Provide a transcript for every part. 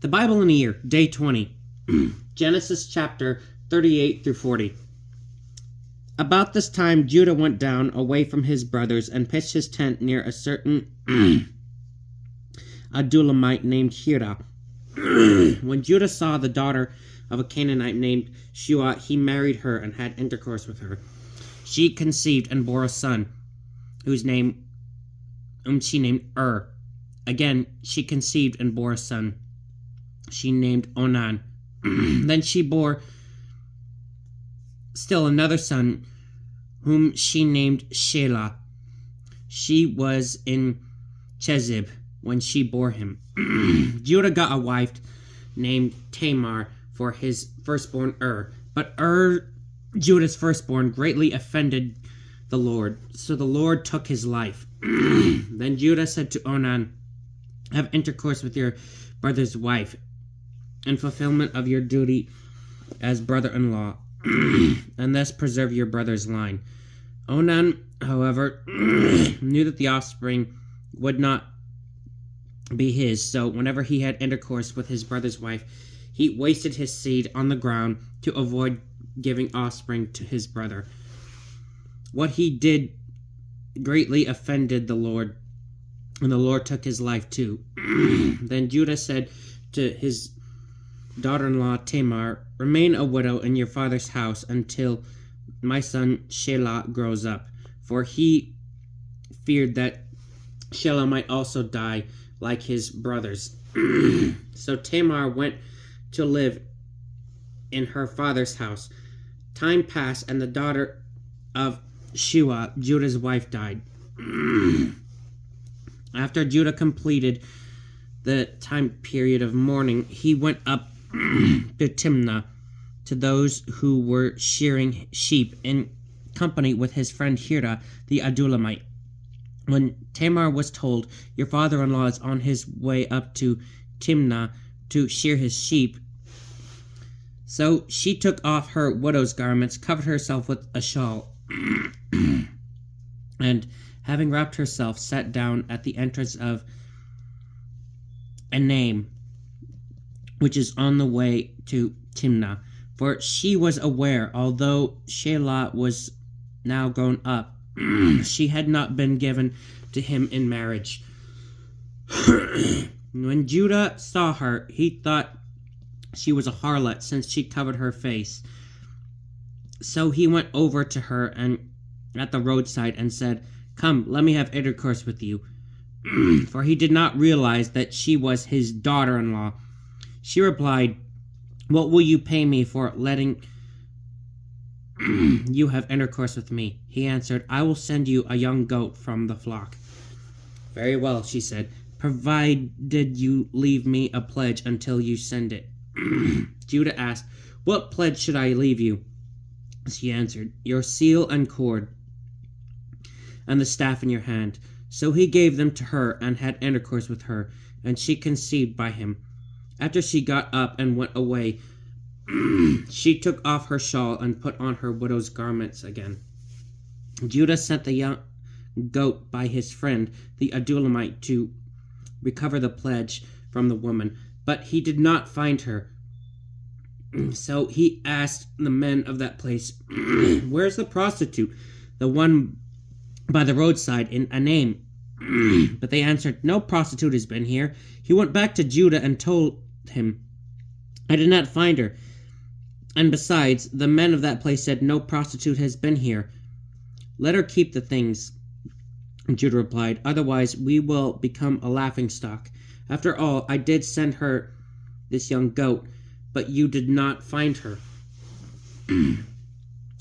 The Bible in a Year, Day 20. Genesis chapter 38 through 40. About this time, Judah went down away from his brothers and pitched his tent near a certain Adulamite named Hira. When Judah saw the daughter of a Canaanite named Shua, he married her and had intercourse with her. She conceived and bore a son, whom she named Again, she conceived and bore a son. She named Onan. Then she bore still another son, whom she named Shelah. She was in Chezib when she bore him. Judah got a wife named Tamar for his firstborn but Judah's firstborn, greatly offended the Lord, so the Lord took his life. Then Judah said to Onan, "Have intercourse with your brother's wife, in fulfillment of your duty as brother-in-law, and thus preserve your brother's line." Onan, however, knew that the offspring would not be his, so whenever he had intercourse with his brother's wife, he wasted his seed on the ground to avoid giving offspring to his brother. What he did greatly offended the Lord, and the Lord took his life too. Then Judah said to his daughter-in-law Tamar, "Remain a widow in your father's house until my son Shelah grows up," for he feared that Shelah might also die like his brothers. So Tamar went to live in her father's house. Time passed, and the daughter of Shua, Judah's wife, died. After Judah completed the time period of mourning, he went up to Timnah to those who were shearing sheep in company with his friend Hira the Adulamite. When Tamar was told, "Your father-in-law is on his way up to Timnah to shear his sheep," so she took off her widow's garments, covered herself with a shawl, and having wrapped herself, sat down at the entrance of Enaim, which is on the way to Timnah. For she was aware, although Shelah was now grown up, she had not been given to him in marriage. When Judah saw her, he thought she was a harlot, since she covered her face. So he went over to her and at the roadside and said, "Come, let me have intercourse with you." For he did not realize that she was his daughter-in-law. She replied, "What will you pay me for letting you have intercourse with me?" He answered, "I will send you a young goat from the flock." "Very well," she said, "provided you leave me a pledge until you send it." Judah asked, "What pledge should I leave you?" She answered, "Your seal and cord, and the staff in your hand." So he gave them to her and had intercourse with her, and she conceived by him. After she got up and went away, she took off her shawl and put on her widow's garments again. Judah sent the young goat by his friend the Adulamite to recover the pledge from the woman, but he did not find her. So he asked the men of that place, "Where's the prostitute, the one by the roadside in Enaim?" But they answered, "No prostitute has been here." He went back to Judah and told him, "I did not find her. And besides, the men of that place said, 'No prostitute has been here.' Let her keep the things." And Judah replied, "Otherwise we will become a laughingstock. After all, I did send her this young goat, but you did not find her."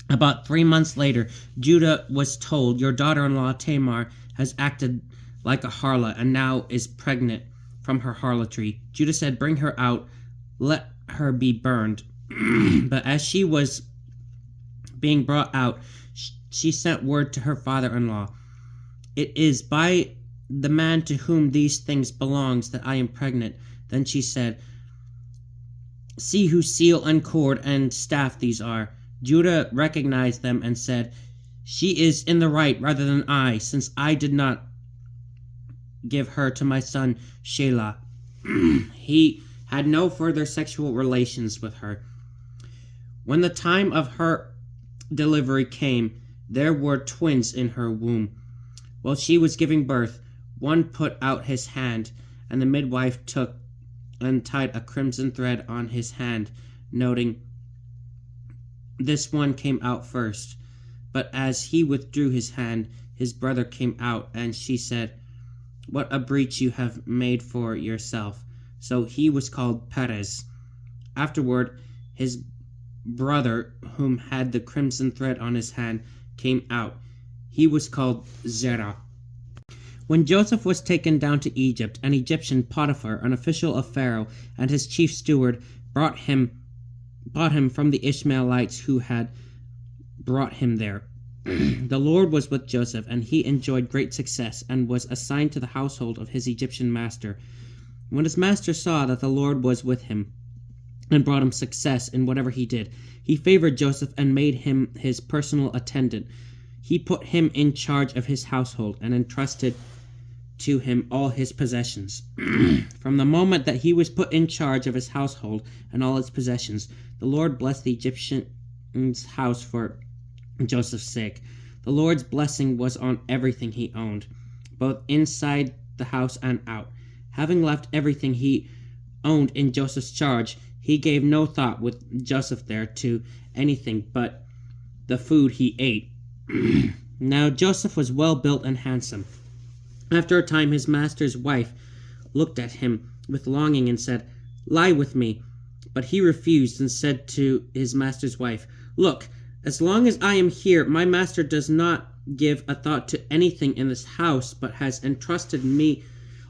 About 3 months later, Judah was told, "Your daughter-in-law Tamar has acted like a harlot and now is pregnant from her harlotry." Judah said, "Bring her out, let her be burned." But as she was being brought out, she sent word to her father-in-law, "It is by the man to whom these things belongs that I am pregnant." Then she said, "See whose seal and cord and staff these are." Judah recognized them and said, "She is in the right rather than I, since I did not give her to my son Shelah." He had no further sexual relations with her. When the time of her delivery came, there were twins in her womb. While she was giving birth, one put out his hand, and the midwife took and tied a crimson thread on his hand, noting, "This one came out first." But as he withdrew his hand, his brother came out, and she said, "What a breach you have made for yourself." So he was called Perez. Afterward, his brother, whom had the crimson thread on his hand, came out. He was called Zerah. When Joseph was taken down to Egypt, an Egyptian, Potiphar, an official of Pharaoh, and his chief steward bought him from the Ishmaelites who had brought him there. The Lord was with Joseph, and he enjoyed great success and was assigned to the household of his Egyptian master. When his master saw that the Lord was with him and brought him success in whatever he did, he favored Joseph and made him his personal attendant. He put him in charge of his household and entrusted to him all his possessions. From the moment that he was put in charge of his household and all its possessions, the Lord blessed the Egyptian's house for Joseph's sake. The Lord's blessing was on everything he owned, both inside the house and out. Having left everything he owned in Joseph's charge, he gave no thought with Joseph there to anything but the food he ate. Now Joseph was well built and handsome. After a time, his master's wife looked at him with longing and said, "Lie with me." But he refused and said to his master's wife, "Look, as long as I am here, my master does not give a thought to anything in this house, but has entrusted me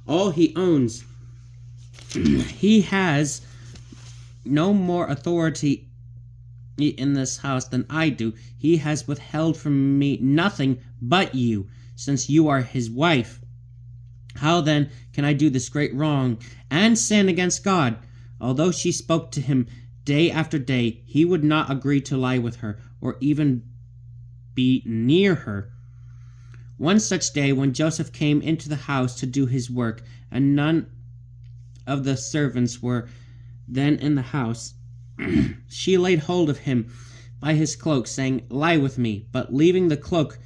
all he owns. He has no more authority in this house than I do. He has withheld from me nothing but you, since you are his wife. How then can I do this great wrong and sin against God?" Although she spoke to him day after day, he would not agree to lie with her or even be near her. One such day, when Joseph came into the house to do his work, and none of the servants were then in the house, she laid hold of him by his cloak, saying, "Lie with me." But leaving the cloak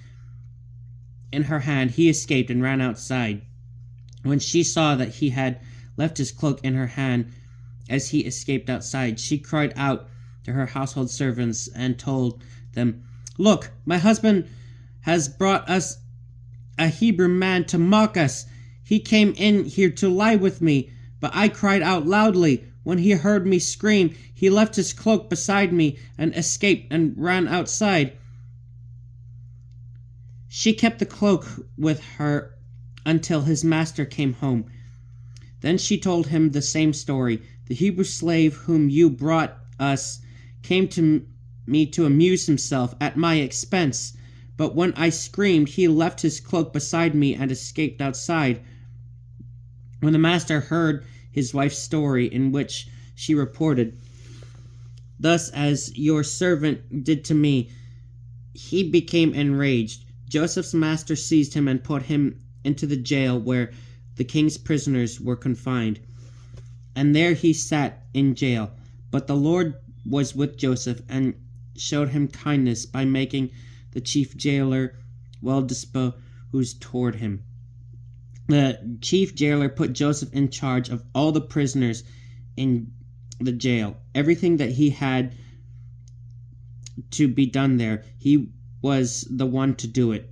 in her hand, he escaped and ran outside. When she saw that he had left his cloak in her hand as he escaped outside, she cried out to her household servants and told them, "Look, my husband has brought us a Hebrew man to mock us. He came in here to lie with me, but I cried out loudly. When he heard me scream, he left his cloak beside me and escaped and ran outside." She kept the cloak with her until his master came home. Then she told him the same story. "The Hebrew slave whom you brought us came to me to amuse himself at my expense, but when I screamed, he left his cloak beside me and escaped outside." When the master heard his wife's story, in which she reported, "Thus as your servant did to me," he became enraged. Joseph's master seized him and put him into the jail where the king's prisoners were confined, and there he sat in jail. But the Lord was with Joseph and showed him kindness by making the chief jailer well disposed toward him. The chief jailer put Joseph in charge of all the prisoners in the jail. Everything that he had to be done there, he was the one to do it.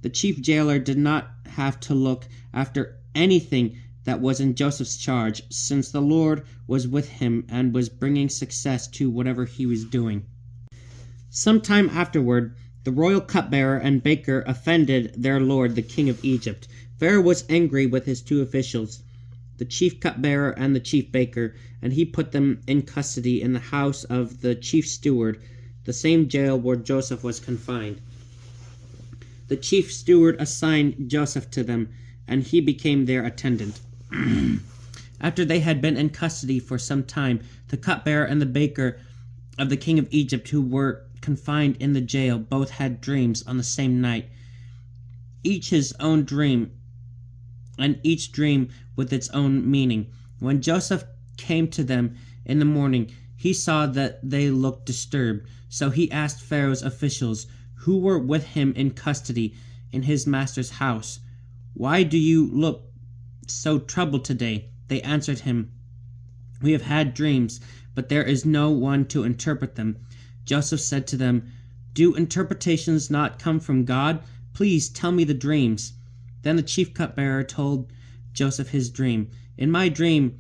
The chief jailer did not have to look after anything that was in Joseph's charge, since the Lord was with him and was bringing success to whatever he was doing. Some time afterward, the royal cupbearer and baker offended their lord, the king of Egypt. Pharaoh was angry with his two officials, the chief cupbearer and the chief baker, and he put them in custody in the house of the chief steward, the same jail where Joseph was confined. The chief steward assigned Joseph to them, and he became their attendant. After they had been in custody for some time, the cupbearer and the baker of the king of Egypt, who were confined in the jail, both had dreams on the same night, each his own dream, and each dream with its own meaning. When Joseph came to them in the morning, he saw that they looked disturbed. So he asked Pharaoh's officials who were with him in custody in his master's house, "Why do you look so troubled today?" They answered him, "We have had dreams, but there is no one to interpret them." Joseph said to them, "Do interpretations not come from God? Please tell me the dreams." Then the chief cupbearer told Joseph his dream. "In my dream,"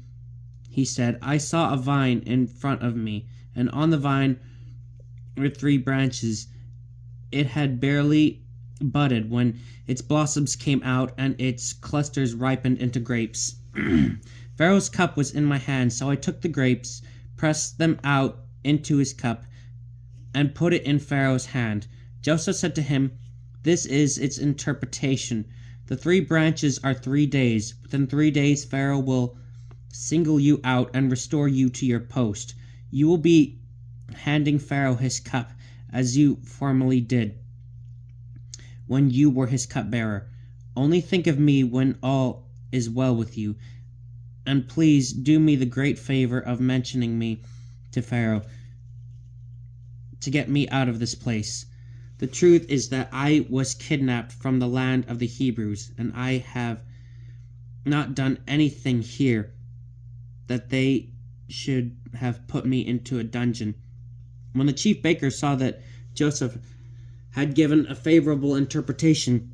he said, "I saw a vine in front of me, and on the vine were 3 branches. It had barely budded when its blossoms came out and its clusters ripened into grapes. Pharaoh's cup was in my hand, so I took the grapes, pressed them out into his cup, and put it in Pharaoh's hand." Joseph said to him, "This is its interpretation. The 3 branches are 3 days. Within 3 days Pharaoh will single you out and restore you to your post. You will be handing Pharaoh his cup, as you formerly did when you were his cupbearer. Only think of me when all is well with you, and please do me the great favor of mentioning me to Pharaoh to get me out of this place. The truth is that I was kidnapped from the land of the Hebrews, and I have not done anything here that they should have put me into a dungeon." When the chief baker saw that Joseph had given a favorable interpretation,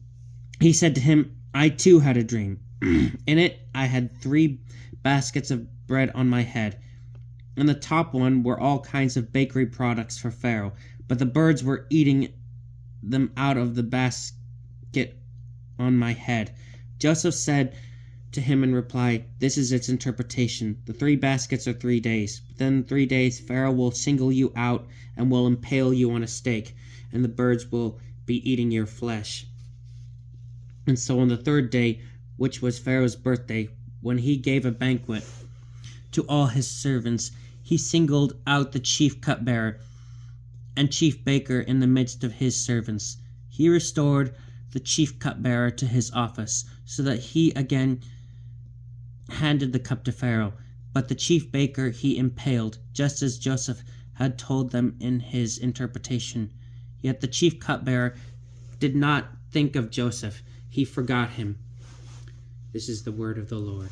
he said to him, "I too had a dream. In it I had 3 baskets of bread on my head. In the top one were all kinds of bakery products for Pharaoh, but the birds were eating them out of the basket on my head." Joseph said to him in reply, "This is its interpretation. The 3 baskets are 3 days. Within 3 days Pharaoh will single you out and will impale you on a stake, and the birds will be eating your flesh." And so on the 3rd day, which was Pharaoh's birthday, when he gave a banquet to all his servants, he singled out the chief cupbearer and chief baker in the midst of his servants. He restored the chief cupbearer to his office, so that he again handed the cup to Pharaoh. But the chief baker he impaled, just as Joseph had told them in his interpretation. Yet the chief cupbearer did not think of Joseph. He forgot him. This is the word of the Lord.